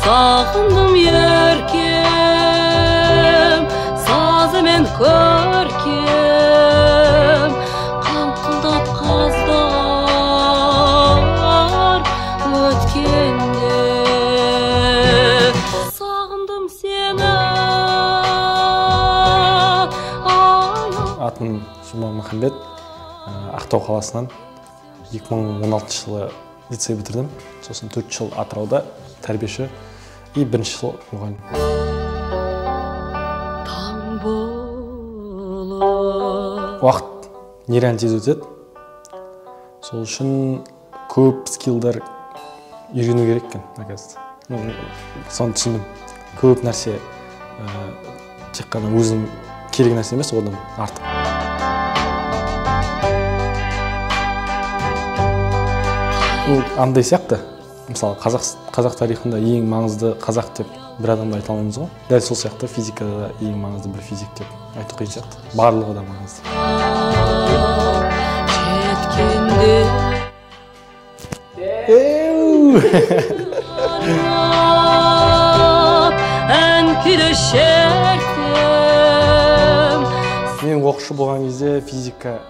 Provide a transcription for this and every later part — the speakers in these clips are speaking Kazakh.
Sağındım yerkem, sazı men körkem, kankıldap kazdar ötkende. Sağındım seni. Атым Жуман Махамбет, Ақтау қаласынан 2016 жылы лицей бітірдім. Сосын 4 жыл Атырауда тәрбиеші и 1-ші жыл мұғалім. Уақыт нереально тез өтеді. Сол үшін көп скиллдар үйрену керек екен, оказывается. Соны түсіндім. Көп нәрсе тек қана өзім керек нәрсе емес, одан артық. Андай сияқты, мысалы қазақ тарихында ең маңызды қазақ деп бір адамды айта алмаймыз ғой. Дәл сол сияқты физикада ең маңызды бір физик деп айту қиын сияқты. Барлығы да маңызды. Мен оқушы болған кезде физика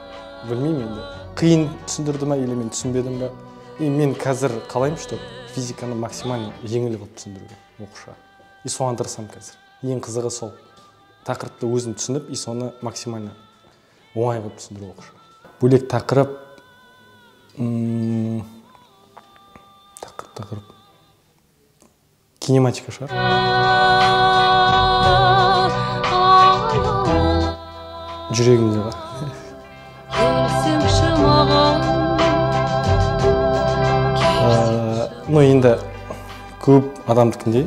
білмеймін енді. Қиын түсіндірді ма, или мен түсінбедім бе? Мен қазір қалаймын, что физиканы максимально жеңіл қылып түсіндіруге оқушыға. И соған тырысамын қазір. Ең қызығы сол. Тақырыпты өзім түсініп, и соны максимально оңай қылып түсіндіру оқушыға. Бөлек тақырып кинематика шығар. Жүрегімде бар. Енді көп адамдыкіндей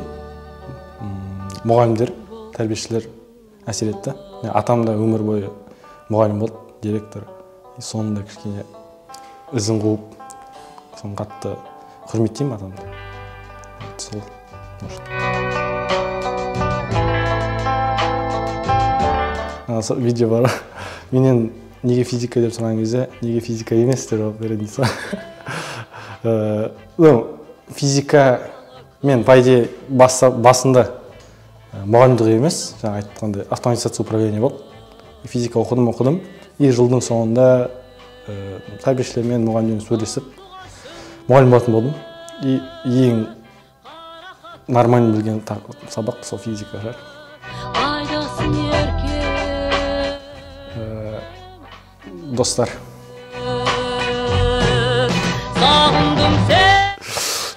мұғалімдер, тәрбиешілер әсер етті. Атам да өмір бойы мұғалім болды, директор. Сонында кішкене ізін қуып, соны қатты құрметтеймін атамды. Сол. Видео бар. Менен неге физика деп сұраған кезде, неге физика емес деп жауап береді дейсің. Физика мен пайде басында мұғалімдік емес, жаңа айтқандай автоматизация управление болды. Физика оқыдым. И жылдың соңында тәрбиешілермен мұғалімдермен сөйлесіп мұғалім болатын болдым. И ең нормально білген сабақ сол физика шығар. Достар.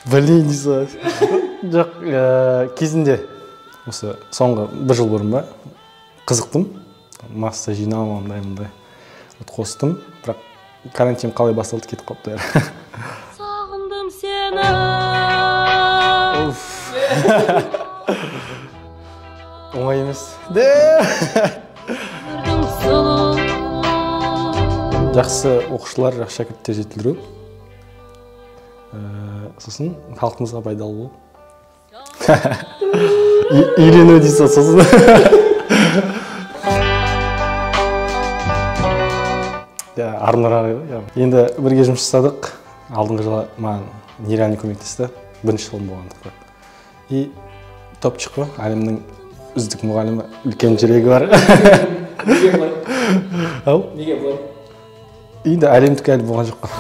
Блин, дейсіз. Жоқ, кезінде, осы соңғы бір жыл бұрын ба, қызықтым. Масса жинау, ондай. Қостым, бірақ карантин қалай басталды кетіп қалыпты. Сағындым сені. Оңай емес. Жақсы оқушылар, жақсы шәкірттер жетілдіру. Сосын халқымызға пайдалы болу. Үйрену дейсіз сосын. Армырақ. Енді бірге жұмыс жасадық. Алдыңғы жылы маған нереально көмектесті. 1-ші жылым болғандықтан. И топчық қой, әлемнің үздік мұғалімі, үлкен жүрегі бар. Неге бар? Енді әлемдік әлі болған жоқ қой.